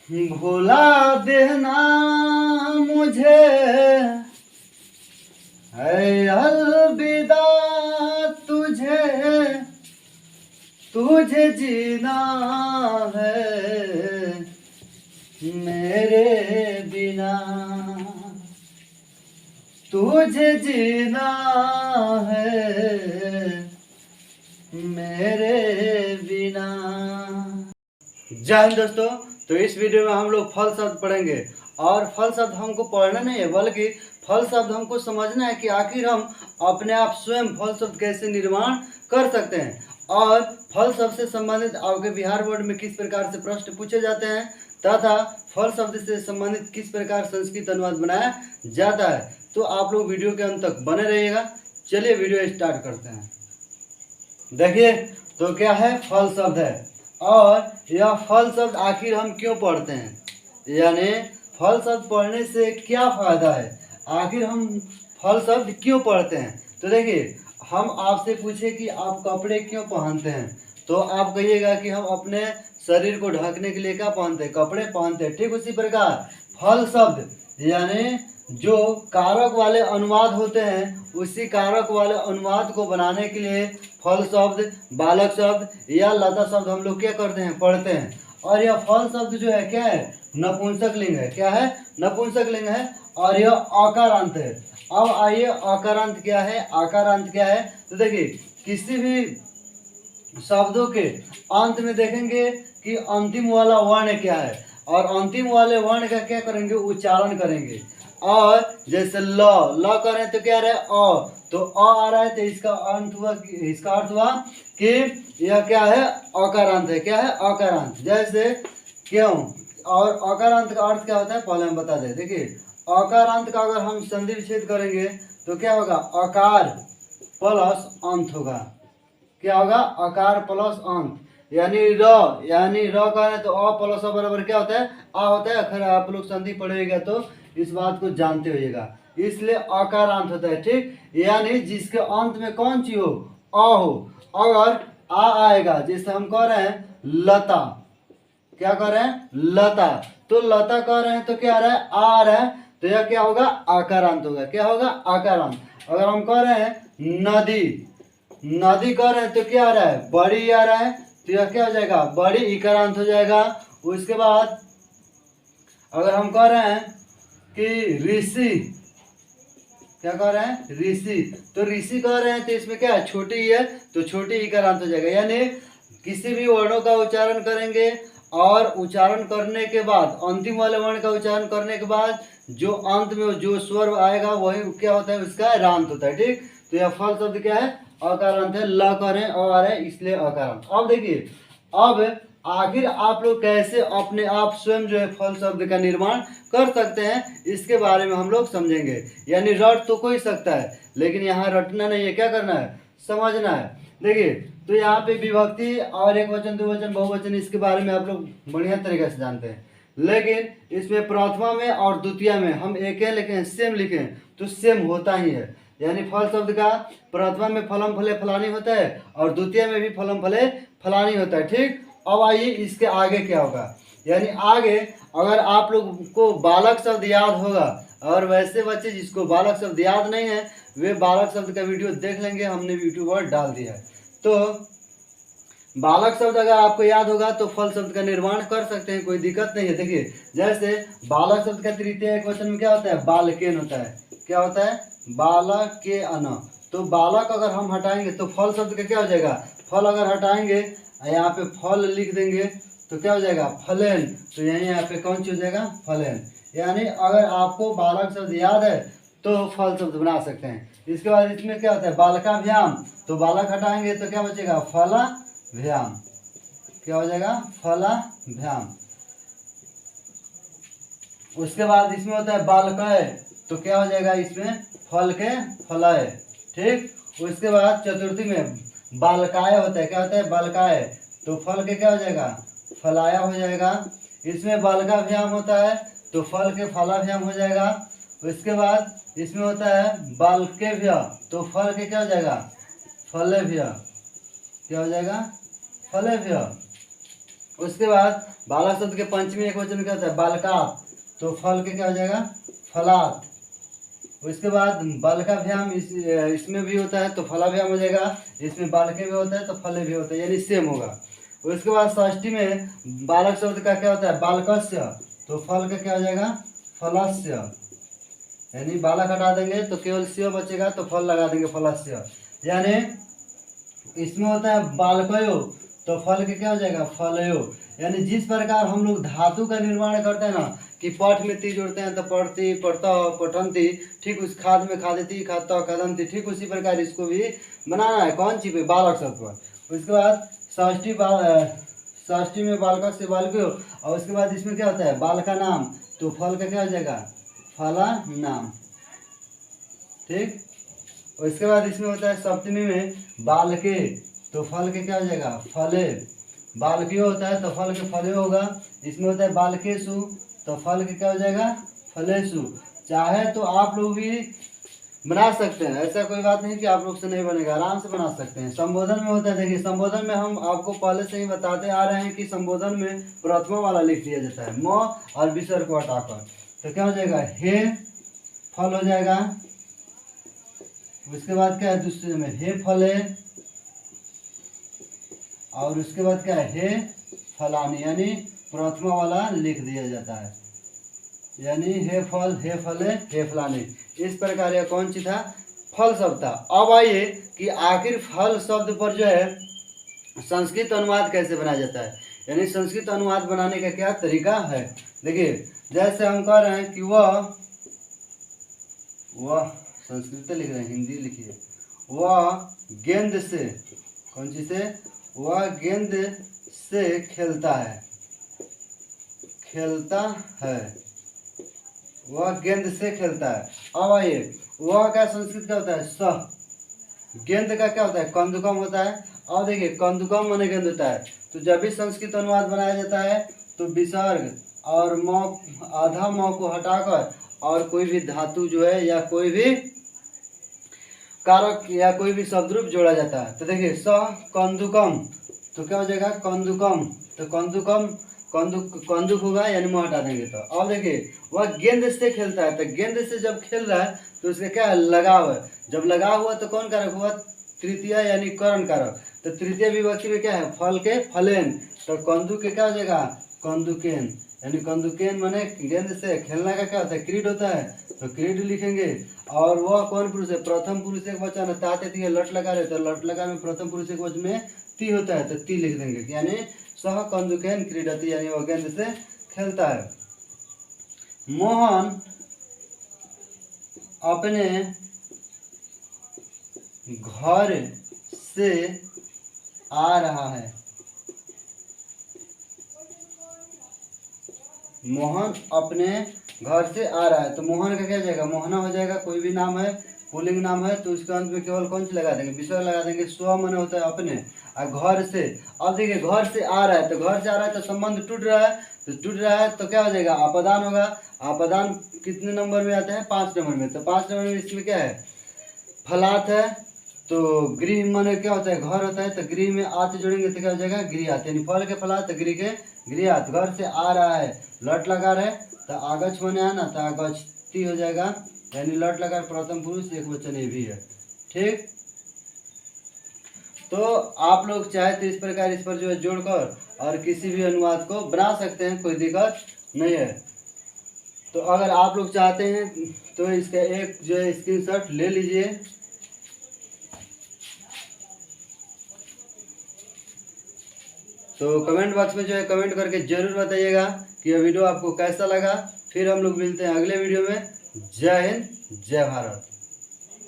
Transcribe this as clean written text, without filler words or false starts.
भुला देना मुझे है अलविदा, तुझे तुझे जीना है मेरे बिना, तुझे जीना है मेरे बिना। जय हिंद दोस्तों। तो इस वीडियो में हम लोग फल शब्द पढ़ेंगे और फल शब्द हमको पढ़ना नहीं है बल्कि फल शब्द हमको समझना है कि आखिर हम अपने आप स्वयं फल शब्द कैसे निर्माण कर सकते हैं और फल शब्द से संबंधित आपके बिहार बोर्ड में किस प्रकार से प्रश्न पूछे जाते हैं तथा फल शब्द से संबंधित किस प्रकार संस्कृत अनुवाद बनाया जाता है। तो आप लोग वीडियो के अंत तक बने रहिएगा। चलिए वीडियो स्टार्ट करते हैं। देखिए तो क्या है, फल शब्द है और यह फल शब्द आखिर हम क्यों पढ़ते हैं, यानी फल शब्द पढ़ने से क्या फायदा है, आखिर हम फल शब्द क्यों पढ़ते हैं। तो देखिए, हम आपसे पूछे कि आप कपड़े क्यों पहनते हैं तो आप कहिएगा कि हम अपने शरीर को ढकने के लिए क्या पहनते हैं, कपड़े पहनते हैं। ठीक उसी प्रकार फल शब्द यानी जो कारक वाले अनुवाद होते हैं उसी कारक वाले अनुवाद को बनाने के लिए फल शब्द, बालक शब्द या लता शब्द हम लोग क्या करते हैं, पढ़ते हैं। और यह फल शब्द जो है क्या है, नपुंसक लिंग है। क्या है, नपुंसक लिंग है और यह आकारांत है। अब आइए आकारांत क्या है, आकारांत क्या है। तो देखिए, किसी भी शब्दों के अंत में देखेंगे कि अंतिम वाला वर्ण क्या है और अंतिम वाले वर्ण का क्या करेंगे, उच्चारण करेंगे। और जैसे ल करें तो क्या रहे अ, तो आ रहा है तो इसका अर्थ हुआ, इसका अर्थ हुआ कि यह क्या है, अकारांत है। क्या है, अकारांत। जैसे क्यों, और अकारांत का अर्थ क्या होता है पहले हम बता दें। देखिए, अकारांत का अगर हम संधि विच्छेद करेंगे तो क्या होगा, अकार प्लस अंत होगा। क्या होगा, अकार प्लस अंत, यानी र करें तो अ प्लस अ बराबर क्या होता है, आ होता है। अगर आप लोग संधि पढ़ेगा तो इस बात को जानते होइएगा, इसलिए अकारांत होता है। ठीक, यानी जिसके अंत में कौन सी हो, अ हो। अगर आ आएगा, जैसे हम कह रहे हैं लता, क्या कर रहे हैं, लता, तो लता कह रहे हैं तो क्या आ रहा है, आ रहा है, तो यह क्या होगा, आकारांत होगा। क्या होगा, आकारांत। अगर हम कह रहे हैं नदी, नदी कह रहे हैं तो क्या आ रहा है, बड़ी आ रहा है, तो यह क्या हो जाएगा, बड़ी इकारांत हो जाएगा। उसके बाद अगर हम कह रहे हैं कि ऋषि, क्या कह रहे हैं, ऋषि, तो ऋषि कह रहे हैं तो इसमें क्या है, छोटी है तो छोटी इकारांत हो जाएगा। यानी किसी भी वर्णों का उच्चारण करेंगे और उच्चारण करने के बाद अंतिम वाले वर्ण का उच्चारण करने के बाद जो अंत में जो स्वर आएगा वही क्या होता है, उसका रांत होता है। ठीक, तो यह फल शब्द क्या है, अकारांत है। ल करें और है इसलिए अकारांत। अब देखिए, अब आखिर आप लोग कैसे अपने आप स्वयं जो है फल शब्द का निर्माण कर सकते हैं इसके बारे में हम लोग समझेंगे। यानी रट तो कोई सकता है लेकिन यहाँ रटना नहीं है, क्या करना है, समझना है। देखिए, तो यहाँ पे विभक्ति और एक वचन, दो वचन, बहुवचन, इसके बारे में आप लोग बढ़िया तरीके से जानते हैं। लेकिन इसमें प्रथमा में और द्वितीय में हम एक लिखें सेम लिखें तो सेम होता ही है। यानी फल शब्द का प्रथमा में फलम फले फलानी होता है और द्वितीय में भी फलम फले फलानी होता है। ठीक, अब आइए इसके आगे क्या होगा। यानी आगे अगर आप लोग को बालक शब्द याद होगा और वैसे बच्चे जिसको बालक शब्द याद नहीं है वे बालक शब्द का वीडियो देख लेंगे, हमने यूट्यूब पर डाल दिया है। तो बालक शब्द अगर आपको याद होगा तो फल शब्द का निर्माण कर सकते हैं, कोई दिक्कत नहीं है। देखिए, जैसे बालक शब्द का तृतीय एक वचन में क्या होता है, बालकेन होता है। क्या होता है, बालक के अन, तो बालक अगर हम हटाएंगे तो फल शब्द का क्या हो जाएगा, फल अगर हटाएंगे यहाँ पे फल लिख देंगे तो क्या हो जाएगा, फलेन, तो यहीं यहाँ पे कौन सी हो जाएगा, फलेन। यानी अगर आपको बालक शब्द याद है तो फल शब्द बना सकते हैं। इसके बाद इसमें क्या होता है, बालकाभ्याम, तो बालक हटाएंगे तो क्या बचेगा, फलाभ्याम। क्या हो जाएगा, फलाभ्याम। उसके बाद इसमें होता है बालकय, तो क्या हो जाएगा, इसमें फल के फलय। ठीक, उसके बाद चतुर्थी में बालकाय होता है। क्या होता है, बालकाय, तो फल के क्या हो जाएगा, फलाया हो जाएगा। इसमें बालकाभ्याम होता है तो फल के फलाभ्याम हो जाएगा। उसके बाद इसमें होता है बालकेभ्य, तो फल के क्या हो जाएगा, फलेभ्य। क्या हो जाएगा, फलेभ्य। उसके बाद बालक शब्द के पंचमी एक वचन क्या होता है? बालकात। तो फल के क्या हो जाएगा? फलात। उसके बाद बालकाभ्याम इसमें भी होता है तो फलाभ्याम हो जाएगा, इसमें बालके भी होता है तो फले भी होता है, यानी सेम होगा। उसके बाद षष्ठी में बालक शब्द का क्या होता है? बालकस्य। तो फल का क्या हो जाएगा? फलस्य। यानी बालक हटा देंगे तो केवल स्य बचेगा तो फल लगा देंगे फलस्य। यानी इसमें होता है बालकयो तो फल के क्या हो जाएगा? फलयो। यानी जिस प्रकार हम लोग धातु का निर्माण करते हैं ना कि पठ में ती जोड़ते हैं तो पढ़ती पढ़ता पठंती, ठीक उस खाद में खादती खाता खादंती, ठीक उसी प्रकार इसको भी बनाना है। कौन सी पे? बालक शब्द पर। उसके बाद षष्ठी में बालक से बालको, और उसके बाद इसमें क्या होता है? बालका नाम। तो फल का क्या हो जाएगा? फला नाम। ठीक। उसके बाद इसमें होता है सप्तमी में बालके, तो फल के क्या हो जाएगा? फले। बालकियो होता है तो फल के फले होगा। इसमें होता है बालकेशु तो फल के क्या हो जाएगा? फलेशु। चाहे तो आप लोग भी बना सकते हैं, ऐसा कोई बात नहीं कि आप लोग से नहीं बनेगा, आराम से बना सकते हैं। संबोधन में होता है, देखिए संबोधन में हम आपको पहले से ही बताते आ रहे हैं कि संबोधन में प्रथमा वाला लिख दिया जाता है, म और विसर्ग को हटाकर। तो क्या हो जाएगा? हे फल हो जाएगा। उसके बाद क्या है? दूसरे में हे फले, और उसके बाद क्या है? हे फलानी, यानी प्रथमा वाला लिख दिया जाता है, यानी हे फल हे फले हे फलानी। इस प्रकार यह कौन सी था? फल शब्द था। अब आइए कि आखिर फल शब्द पर जो है संस्कृत अनुवाद कैसे बनाया जाता है, यानी संस्कृत अनुवाद बनाने का क्या तरीका है। देखिए जैसे हम कह रहे हैं कि वह संस्कृत लिख रहे हैं, हिंदी लिखिए। वह गेंद से, कौन सी से? वह गेंद से खेलता है, खेलता है, वह गेंद से खेलता है। अब आइए वह का संस्कृत क्या होता है? स। गेंद का क्या होता है? कंदुकम होता है। और देखिए कंदुकम माने गेंद होता है। तो जब भी संस्कृत अनुवाद बनाया जाता है तो विसर्ग और म, आधा म को हटाकर और कोई भी धातु जो है या कोई भी कारक या कोई भी शब्दरूप जोड़ा जाता है। तो देखिए स कंदुकम, तो क्या हो जाएगा? कंदुकम। तो कंदुकम कंदुक होगा, यानी मुँह हटा देंगे। तो अब देखिए वह गेंद से खेलता है, तो गेंद से जब खेल रहा है तो उसका क्या है? लगाव है। जब लगाव हुआ तो कौन कारक हुआ? तृतीय, यानी करण कारक। तो तृतीय विभक्ति में क्या है? फल के फलेन। तो कंदुक के क्या हो जाएगा? कंदुकेन, यानी कंदुकेन माने गेंद से खेलना का क्या होता है? क्रीड होता है, तो क्रीड लिखेंगे। और वह कौन पुरुष है? प्रथम पुरुष एक वचन है, ताते ती लट लगा रहे तो लट लगा में प्रथम पुरुष एक वचन में ती होता है, तो ती लिख देंगे, यानी सह कंदुकेन क्रीडति, यानी वह गेंद से खेलता है। मोहन अपने घर से आ रहा है। मोहन अपने घर से आ रहा है, तो मोहन का क्या जाएगा? मोहना हो जाएगा। कोई भी नाम है, पुल्लिंग नाम है, तो उसके अंत में केवल कौन सी लगा देंगे? विसर्ग लगा देंगे। स्व मन होता है अपने, और घर से। अब देखिए घर से आ रहा है, तो घर से आ रहा है तो संबंध टूट रहा है, तो टूट रहा है तो क्या हो जाएगा? अपदान होगा। अपदान कितने नंबर में आता है? 5 नंबर में। तो 5 नंबर में इसमें क्या है? फलात है। तो गृह मन क्या होता है? घर होता है, तो गृह में आते जोड़ेंगे तो क्या हो जाएगा? गृहात, यानी फल के फलात, गृह के गृहात। घर से आ रहा है, लट लगा रहे तो आगछ बने है ना, तो आगछती हो जाएगा, यानी लट लगा प्रथम पुरुष एक वचन ये भी है। ठीक। तो आप लोग चाहे तो इस प्रकार इस पर जो है जोड़कर और किसी भी अनुवाद को बना सकते हैं, कोई दिक्कत नहीं है। तो अगर आप लोग चाहते हैं तो इसका एक जो है स्क्रीनशॉट ले लीजिए। तो कमेंट बॉक्स में जो है कमेंट करके जरूर बताइएगा कि यह वीडियो आपको कैसा लगा। फिर हम लोग मिलते हैं अगले वीडियो में। जय हिंद, जय भारत।